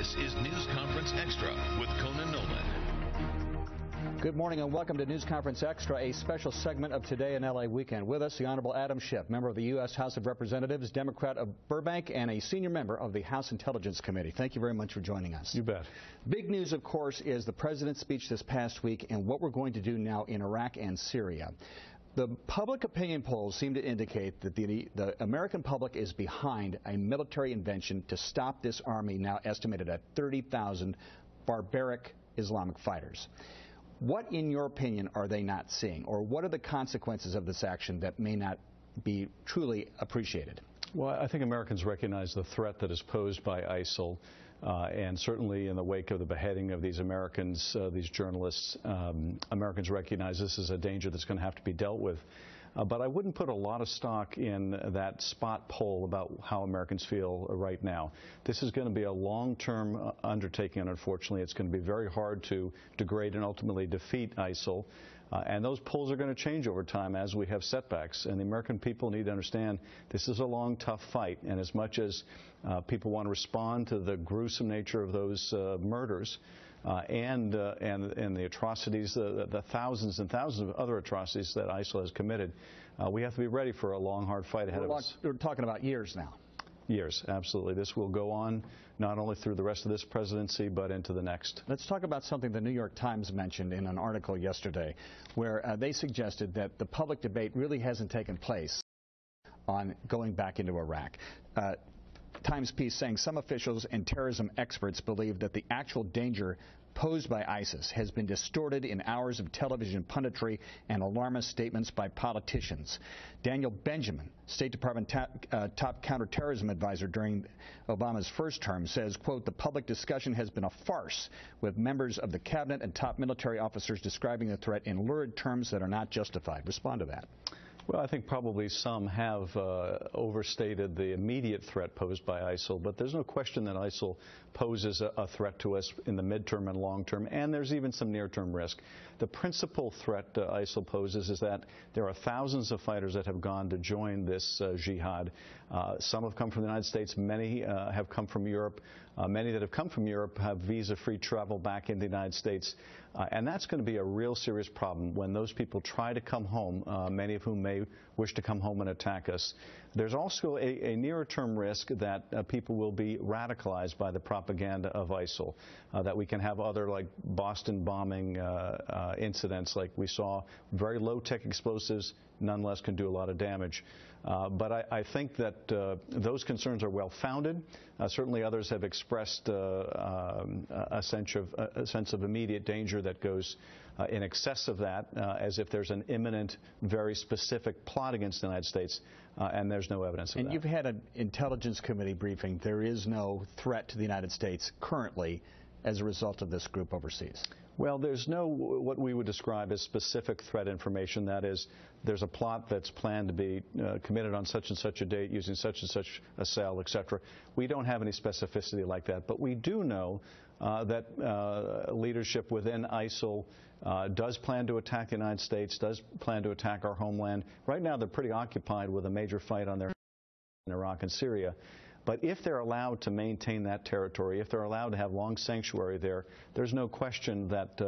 This is News Conference Extra with Conan Nolan. Good morning and welcome to News Conference Extra, a special segment of Today in LA Weekend. With us, the Honorable Adam Schiff, member of the U.S. House of Representatives, Democrat of Burbank, and a senior member of the House Intelligence Committee. Thank you very much for joining us. You bet. Big news, of course, is the President's speech this past week and what we're going to do now in Iraq and Syria. The public opinion polls seem to indicate that the American public is behind a military invention to stop this army, now estimated at 30,000 barbaric Islamic fighters. What, in your opinion, are they not seeing? Or what are the consequences of this action that may not be truly appreciated? Well, I think Americans recognize the threat that is posed by ISIL, and certainly in the wake of the beheading of these Americans, these journalists, Americans recognize this is a danger that's going to have to be dealt with. But I wouldn't put a lot of stock in that spot poll about how Americans feel right now. This is going to be a long-term undertaking, and unfortunately it's going to be very hard to degrade and ultimately defeat ISIL. And those polls are going to change over time as we have setbacks. And the American people need to understand this is a long, tough fight. And as much as people want to respond to the gruesome nature of those murders and the atrocities, the thousands and thousands of other atrocities that ISIL has committed, we have to be ready for a long, hard fight ahead of us. We're talking about years now. Years, absolutely. This will go on not only through the rest of this presidency, but into the next. Let's talk about something the New York Times mentioned in an article yesterday, where they suggested that the public debate really hasn't taken place on going back into Iraq. Times piece saying some officials and terrorism experts believe that the actual danger posed by ISIS has been distorted in hours of television punditry and alarmist statements by politicians. Daniel Benjamin, State Department top counterterrorism advisor during Obama's first term, says, quote, the public discussion has been a farce, with members of the cabinet and top military officers describing the threat in lurid terms that are not justified. Respond to that. Well, I think probably some have overstated the immediate threat posed by ISIL, but there's no question that ISIL poses a threat to us in the midterm and long term, and there's even some near-term risk. The principal threat ISIL poses is that there are thousands of fighters that have gone to join this jihad. Some have come from the United States, many have come from Europe. Many that have come from Europe have visa-free travel back in the United States. And that's going to be a real serious problem when those people try to come home, many of whom may wish to come home and attack us. There's also a nearer-term risk that people will be radicalized by the propaganda of ISIL, that we can have other, like Boston bombing incidents like we saw. Very low-tech explosives nonetheless can do a lot of damage. But I think that those concerns are well-founded. Certainly others have expressed a sense of immediate danger that goes in excess of that, as if there's an imminent, very specific plot against the United States, and there's no evidence of that. And you've had an Intelligence Committee briefing. There is no threat to the United States currently as a result of this group overseas. Well, there's no what we would describe as specific threat information. That is, there's a plot that's planned to be committed on such and such a date using such and such a cell, etc. We don't have any specificity like that, but we do know that leadership within ISIL does plan to attack the United States, does plan to attack our homeland. Right now, they're pretty occupied with a major fight on their in Iraq and Syria. But if they're allowed to maintain that territory, if they're allowed to have long sanctuary there, there's no question that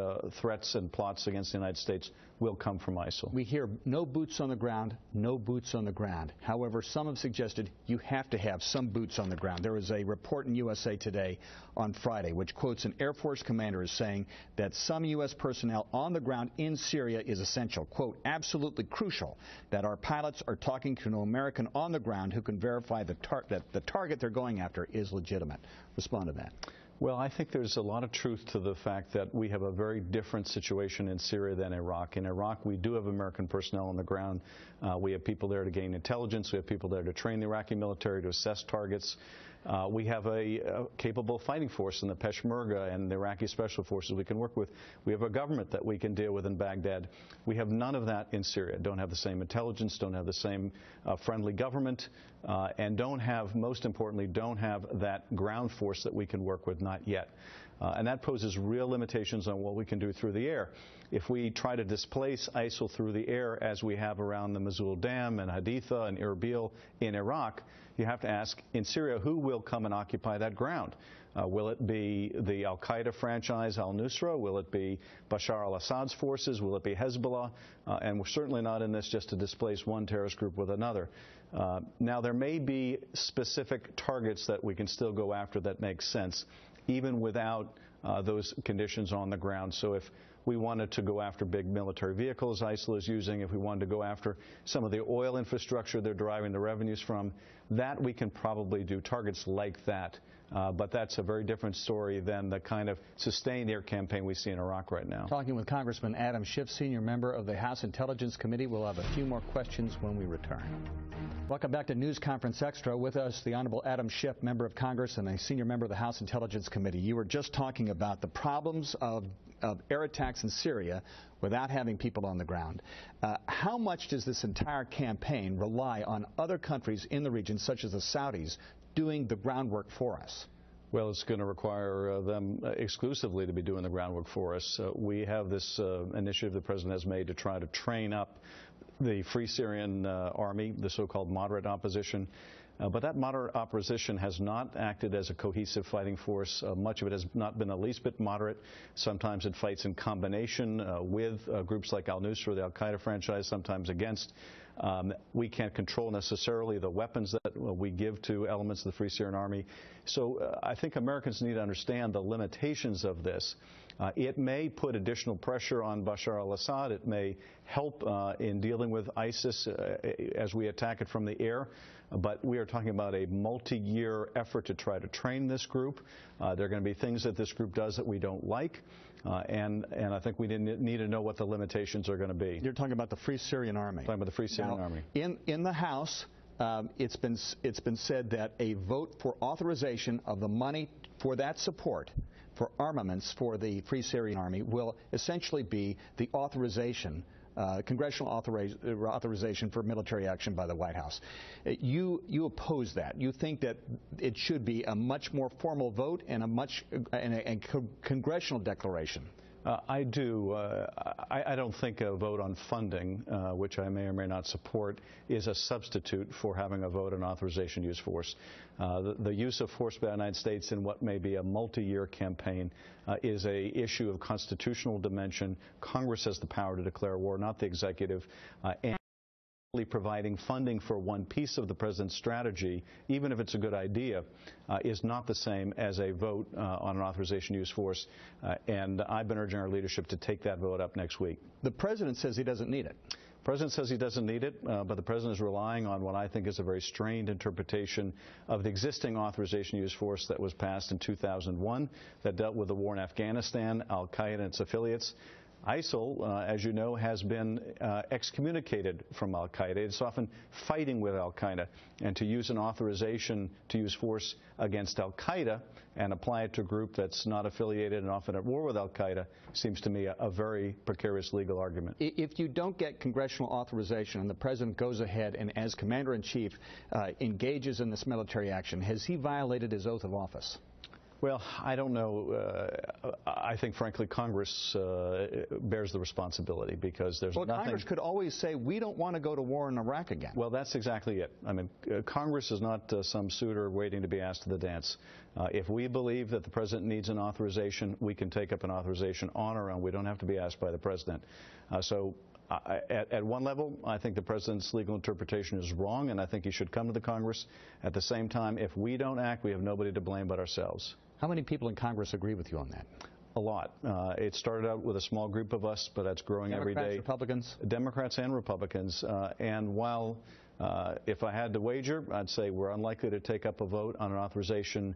threats and plots against the United States will come from ISIL. We hear no boots on the ground, no boots on the ground. However, some have suggested you have to have some boots on the ground. There was a report in USA Today on Friday which quotes an Air Force commander as saying that some U.S. personnel on the ground in Syria is essential. Quote, absolutely crucial that our pilots are talking to an American on the ground who can verify that the target they're going after is legitimate. Respond to that. Well, I think there's a lot of truth to the fact that we have a very different situation in Syria than Iraq. In Iraq, we do have American personnel on the ground. We have people there to gain intelligence. We have people there to train the Iraqi military, to assess targets. We have a capable fighting force in the Peshmerga and the Iraqi special forces we can work with. We have a government that we can deal with in Baghdad. We have none of that in Syria. Don't have the same intelligence, don't have the same friendly government, and don't have, most importantly, don't have that ground force that we can work with, not yet. And that poses real limitations on what we can do through the air. If we try to displace ISIL through the air, as we have around the Mosul Dam and Haditha and Erbil in Iraq, you have to ask, in Syria, who will come and occupy that ground? Will it be the al-Qaeda franchise al-Nusra? Will it be Bashar al-Assad's forces? Will it be Hezbollah? And we're certainly not in this just to displace one terrorist group with another. Now, there may be specific targets that we can still go after that make sense, even without those conditions on the ground. So if we wanted to go after big military vehicles ISIL is using, if we wanted to go after some of the oil infrastructure they're deriving the revenues from, that we can probably do, targets like that. But that's a very different story than the kind of sustained air campaign we see in Iraq right now. Talking with Congressman Adam Schiff, senior member of the House Intelligence Committee. We'll have a few more questions when we return. Welcome back to News Conference Extra. With us, the Honorable Adam Schiff, member of Congress and a senior member of the House Intelligence Committee. You were just talking about the problems of air attacks in Syria without having people on the ground. How much does this entire campaign rely on other countries in the region, such as the Saudis, doing the groundwork for us? Well, it's going to require them exclusively to be doing the groundwork for us. We have this initiative the President has made to try to train up the Free Syrian Army, the so-called moderate opposition. But that moderate opposition has not acted as a cohesive fighting force. Much of it has not been the least bit moderate. Sometimes it fights in combination with groups like al-Nusra, the al-Qaeda franchise, sometimes against. We can't control necessarily the weapons that we give to elements of the Free Syrian Army. So I think Americans need to understand the limitations of this. It may put additional pressure on Bashar al-Assad. It may help in dealing with ISIS as we attack it from the air. But we are talking about a multi-year effort to try to train this group. There are going to be things that this group does that we don't like. And I think we need to know what the limitations are going to be. You're talking about the Free Syrian Army. Talking about the Free Syrian Army. In the House, it's been said that a vote for authorization of the money for that support for armaments for the Free Syrian Army will essentially be the authorization, congressional authorization for military action by the White House. You oppose that. You think that it should be a much more formal vote and a congressional declaration. I do. I don't think a vote on funding, which I may or may not support, is a substitute for having a vote on authorization to use force. The use of force by the United States in what may be a multi-year campaign is an issue of constitutional dimension. Congress has the power to declare war, not the executive. And providing funding for one piece of the President's strategy, even if it's a good idea, is not the same as a vote on an authorization to use force. And I've been urging our leadership to take that vote up next week. The President says he doesn't need it. The President says he doesn't need it, but the President is relying on what I think is a very strained interpretation of the existing authorization to use force that was passed in 2001 that dealt with the war in Afghanistan, al-Qaeda and its affiliates. ISIL, as you know, has been excommunicated from al-Qaeda. It's often fighting with al-Qaeda. And to use an authorization to use force against al-Qaeda and apply it to a group that's not affiliated and often at war with al-Qaeda seems to me a very precarious legal argument. If you don't get congressional authorization and the President goes ahead and as Commander-in-Chief engages in this military action, has he violated his oath of office? Well, I don't know. I think, frankly, Congress bears the responsibility because there's nothing. Congress could always say, we don't want to go to war in Iraq again. Well, that's exactly it. I mean, Congress is not some suitor waiting to be asked to the dance. If we believe that the President needs an authorization, we can take up an authorization on our own. We don't have to be asked by the President. At one level, I think the President's legal interpretation is wrong, and I think he should come to the Congress. At the same time, if we don't act, we have nobody to blame but ourselves. How many people in Congress agree with you on that? A lot. It started out with a small group of us, but that's growing every day. Democrats, Republicans? Democrats and Republicans. And while if I had to wager, I'd say we're unlikely to take up a vote on an authorization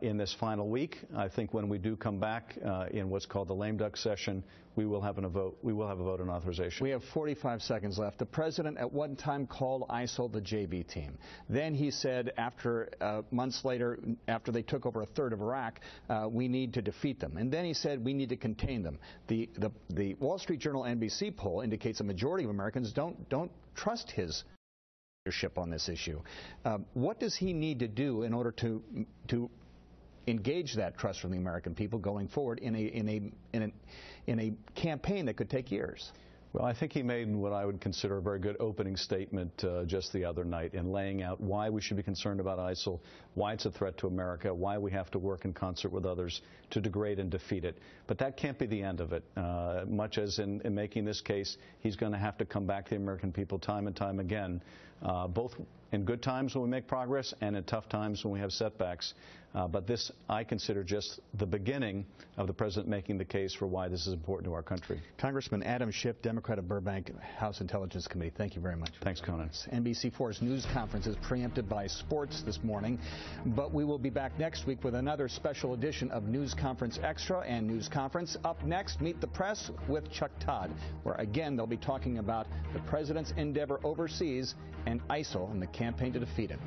in this final week. I think when we do come back in what's called the lame duck session, we will have a vote. We will have a vote on authorization. We have 45 seconds left. The President at one time called ISIL the JV team. Then he said, after months later, after they took over a third of Iraq, we need to defeat them. And then he said we need to contain them. The Wall Street Journal NBC poll indicates a majority of Americans don't trust his leadership on this issue. What does he need to do in order to engage that trust from the American people going forward in a campaign that could take years? Well, I think he made what I would consider a very good opening statement just the other night in laying out why we should be concerned about ISIL, why it's a threat to America, why we have to work in concert with others to degrade and defeat it. But that can't be the end of it. Much as in making this case, he's going to have to come back to the American people time and time again, both in good times when we make progress and in tough times when we have setbacks. But this, I consider, just the beginning of the president making the case for why this is important to our country. Congressman Adam Schiff, Democrat of Burbank, House Intelligence Committee. Thank you very much. Thanks, Conan. NBC4's news conference is preempted by sports this morning, but we will be back next week with another special edition of News Conference Extra and News Conference. Up next, Meet the Press with Chuck Todd, where again they'll be talking about the president's endeavor overseas and ISIL and the campaign to defeat it.